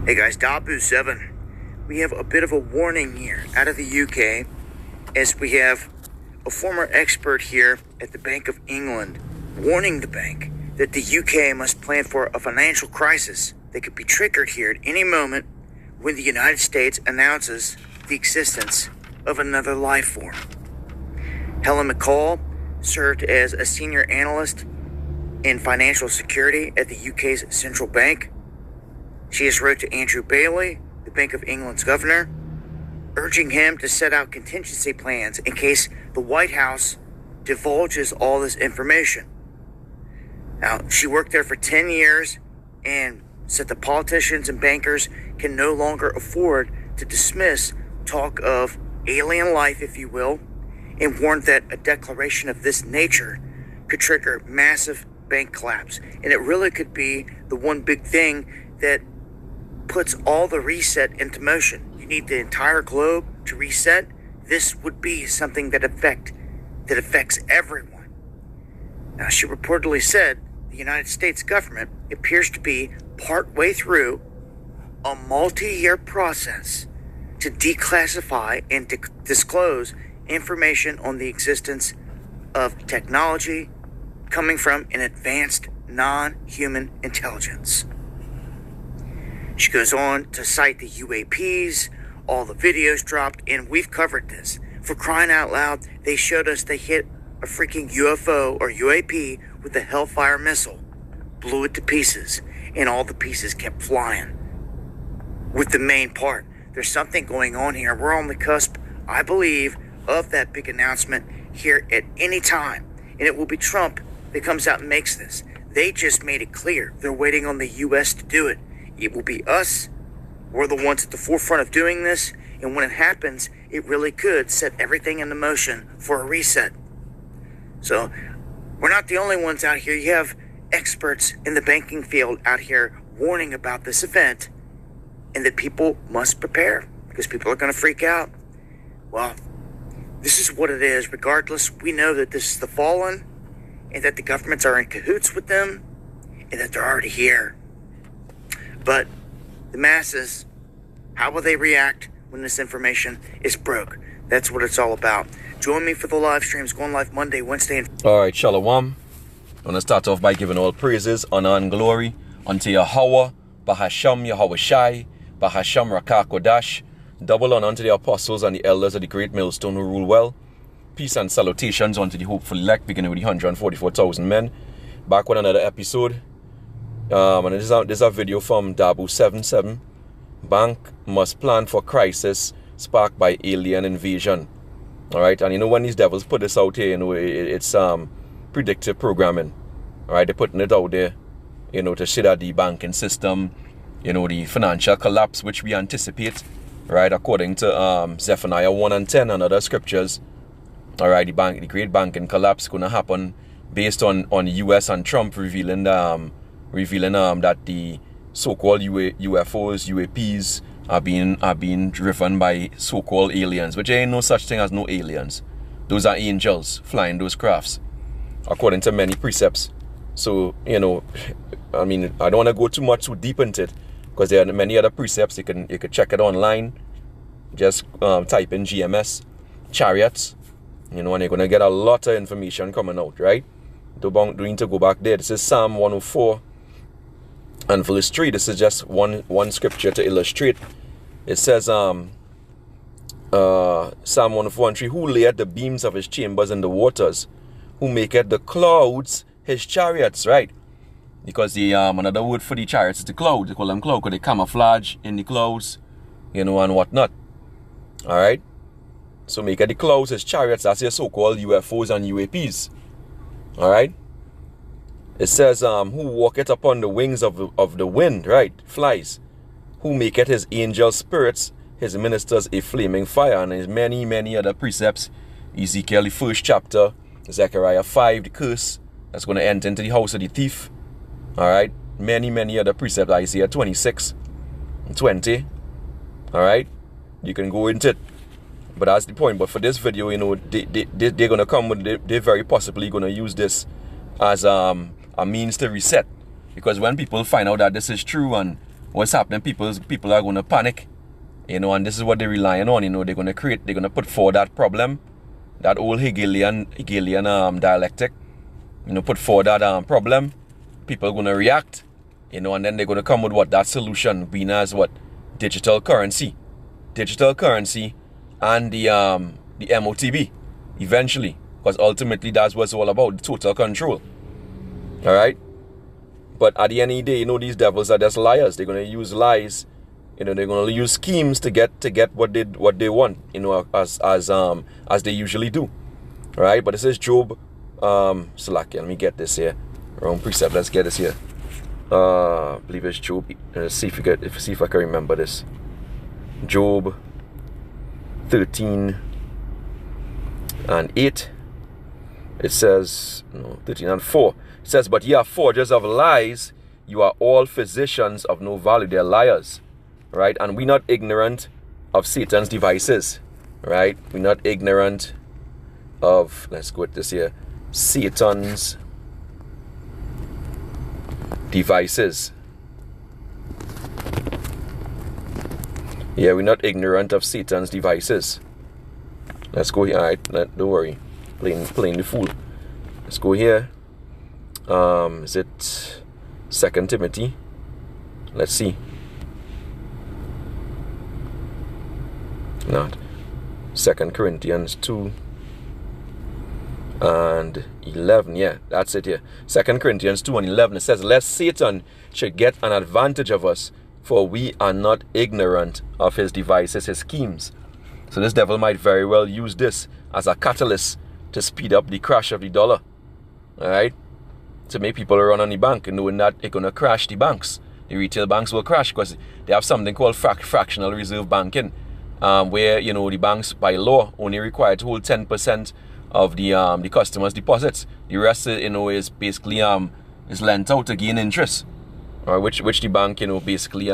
Hey guys, Dabu7. We have a bit of a warning here out of the UK, as we have a former expert here at the Bank of England warning the bank that the UK must plan for a financial crisis that could be triggered here at any moment when the United States announces the existence of another life form. Helen McCall served as a senior analyst in financial security at the UK's central bank. She has wrote to Andrew Bailey, the Bank of England's governor, urging him to set out contingency plans in case the White House divulges all this information. Now, she worked there for 10 years and said the politicians and bankers can no longer afford to dismiss talk of alien life, if you will, and warned that a declaration of this nature could trigger massive bank collapse. And it really could be the one big thing that puts all the reset into motion. You need the entire globe to reset. This would be something that affects everyone. Now, she reportedly said the United States government appears to be partway through a multi-year process to declassify and disclose information on the existence of technology coming from an advanced non-human intelligence. She goes on to cite the UAPs, all the videos dropped, and we've covered this. For crying out loud, they showed us they hit a freaking UFO or UAP with a Hellfire missile, blew it to pieces, and all the pieces kept flying. With the main part, there's something going on here. We're on the cusp, I believe, of that big announcement here at any time. And it will be Trump that comes out and makes this. They just made it clear. They're waiting on the U.S. to do it. It will be us. We're the ones at the forefront of doing this. And when it happens, it really could set everything into motion for a reset. So we're not the only ones out here. You have experts in the banking field out here warning about this event and that people must prepare because people are going to freak out. Well, this is what it is. Regardless, we know that this is the fallen and that the governments are in cahoots with them and that they're already here. But the masses, how will they react when this information is broke? That's what it's all about. Join me for the live streams going live Monday, Wednesday, and all right, Shalom. I want to start off by giving all praises, honor, and glory unto Yahweh, Bahasham Yahweh Shai, Bahasham Rakah Kodash. Double honor unto the apostles and the elders of the great millstone who rule well. Peace and salutations unto the hopeful elect, beginning with the 144,000 men. Back with another episode. And this is a video from Dabu77. Bank must plan for crisis sparked by alien invasion. Alright, and you know when these devils put this out here, you know, it's predictive programming. Alright, they're putting it out there, you know, to see that the banking system, you know, the financial collapse which we anticipate, right, according to Zephaniah 1 and 10 and other scriptures. Alright, the great banking collapse gonna happen based on US and Trump revealing that the so-called UFOs, UAPs are being driven by so-called aliens, which ain't no such thing as no aliens. Those are angels flying those crafts, according to many precepts. So, you know, I mean, I don't want to go too deep into it because there are many other precepts. You could check it online. Just type in GMS chariots, you know, and you're gonna get a lot of information coming out, right? Don't need to go back there. This is Psalm 104. And verse 3, this is just one scripture to illustrate. It says, Psalm 104 and 3, who layeth the beams of his chambers in the waters, who maketh the clouds his chariots, right? Because the another word for the chariots is the cloud. They call them cloud because they camouflage in the clouds, you know, and whatnot. Alright? So maketh the clouds his chariots, that's your so-called UFOs and UAPs. Alright? It says, who walketh upon the wings of the wind, right? Flies. Who maketh his angel spirits, his ministers a flaming fire. And there's many other precepts. Ezekiel, the 1st chapter. Zechariah 5, the curse that's going to enter into the house of the thief. Alright? Many other precepts. Isaiah 26 and 20. Alright? You can go into it. But that's the point. But for this video, you know, they're going to come with, they're very possibly going to use this as a means to reset. Because when people find out that this is true and what's happening, people are going to panic, you know, and this is what they're relying on, you know. They're going to put forward that problem, that old Hegelian dialectic, you know, put forward that problem. People are going to react, you know, and then they're going to come with what that solution being as what digital currency and the MOTB eventually, because ultimately that's what it's all about, total control. All right. But at the end of the day, you know, these devils are just liars. They're going to use lies. You know, they're going to use schemes to get what they want, you know, as they usually do. All right. But this is Job. Salakia. Let me get this here. Wrong precept. Let's get this here. I believe it's Job. Let's see if I can remember this. Job 13 and 8. It says, no, 13 and 4. It says, but ye are forgers of lies, you are all physicians of no value. They're liars, right? And we're not ignorant of Satan's devices, right? We're not ignorant of, let's go with this here, Satan's devices. Yeah, we're not ignorant of Satan's devices. Let's go here. All right, don't worry. Playing the fool. Let's go here. Is it 2 Timothy? Let's see. Not 2 Corinthians 2 and 11. Yeah, that's it here. 2 Corinthians 2 and 11. It says, lest Satan should get an advantage of us, for we are not ignorant of his devices, his schemes. So this devil might very well use this as a catalyst to speed up the crash of the dollar. All right, to make people run on the bank, knowing that it's gonna crash the banks. The retail banks will crash because they have something called fractional reserve banking, where, you know, the banks by law only required to hold 10% of the customers' deposits. The rest, you know, is basically is lent out to gain interest, or which the bank, you know, basically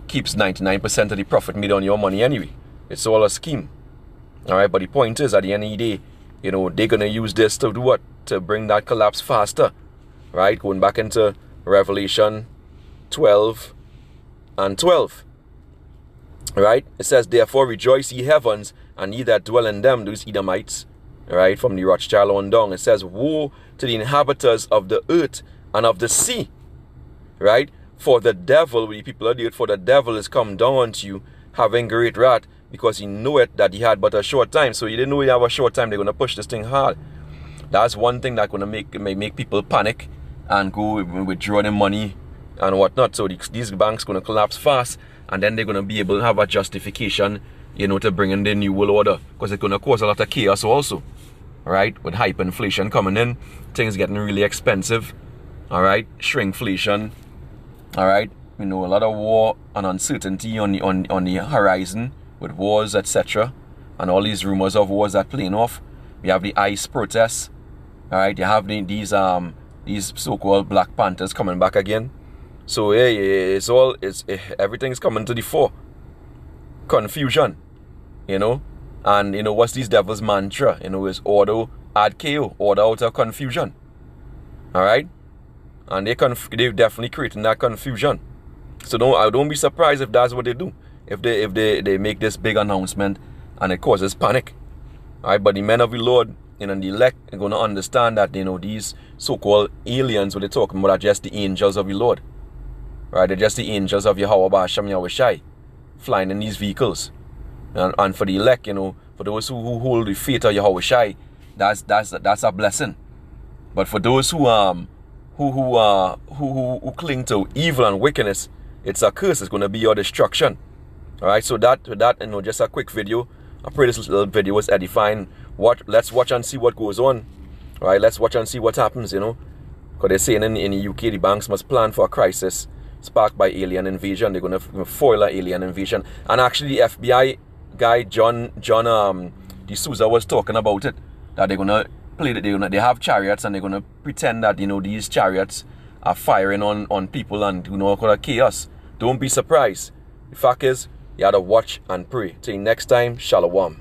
keeps 99% of the profit made on your money anyway. It's all a scheme. All right, but the point is, at the end of the day, you know, they're gonna use this to do what? To bring that collapse faster, right? Going back into Revelation 12 and 12, right? It says, therefore rejoice ye heavens, and ye that dwell in them, those Edomites, right? From the Rothschild on down. It says, woe to the inhabitants of the earth and of the sea, right? For the devil, the people of the earth, for the devil is come down unto you, having great wrath, because he knoweth that he had but a short time. So he didn't know he have a short time. They're going to push this thing hard. That's one thing that's going to make people panic and go withdraw their money and whatnot. So these banks going to collapse fast, and then they're going to be able to have a justification, you know, to bring in the new world order, because it's going to cause a lot of chaos also, right? With hyperinflation coming in, things getting really expensive, all right? Shrinkflation, all right? You know, a lot of war and uncertainty on the horizon with wars, etc., and all these rumors of wars that playing off. We have the ICE protests. All right, you have these so-called Black Panthers coming back again. So everything's coming to the fore. Confusion, you know, and you know what's these devils' mantra? You know, is order ad chaos, order out of confusion. All right, and they're definitely creating that confusion. So don't be surprised if that's what they do. If they make this big announcement and it causes panic. All right, but the men of the Lord, you know, and the elect are going to understand that, you know, these so-called aliens, what they're talking about, are just the angels of the Lord. Right? They're just the angels of Yahweh Ba'Shem Yahweh Shai, flying in these vehicles. And for the elect, you know, for those who hold the faith of Yahweh Shai, that's a blessing. But for those who cling to evil and wickedness, it's a curse. It's going to be your destruction. All right, so that, you know, just a quick video. I pray this little video was edifying. Let's watch and see what goes on. All right, let's watch and see what happens, you know. Because they're saying in the UK, the banks must plan for a crisis sparked by alien invasion. They're going to foil an alien invasion. And actually, the FBI guy, John D'Souza, was talking about it. That they're going to play, they have chariots, and they're going to pretend that, you know, these chariots are firing on people and, you know, all kind of chaos. Don't be surprised. The fact is, you have to watch and pray. Till next time, Shalom.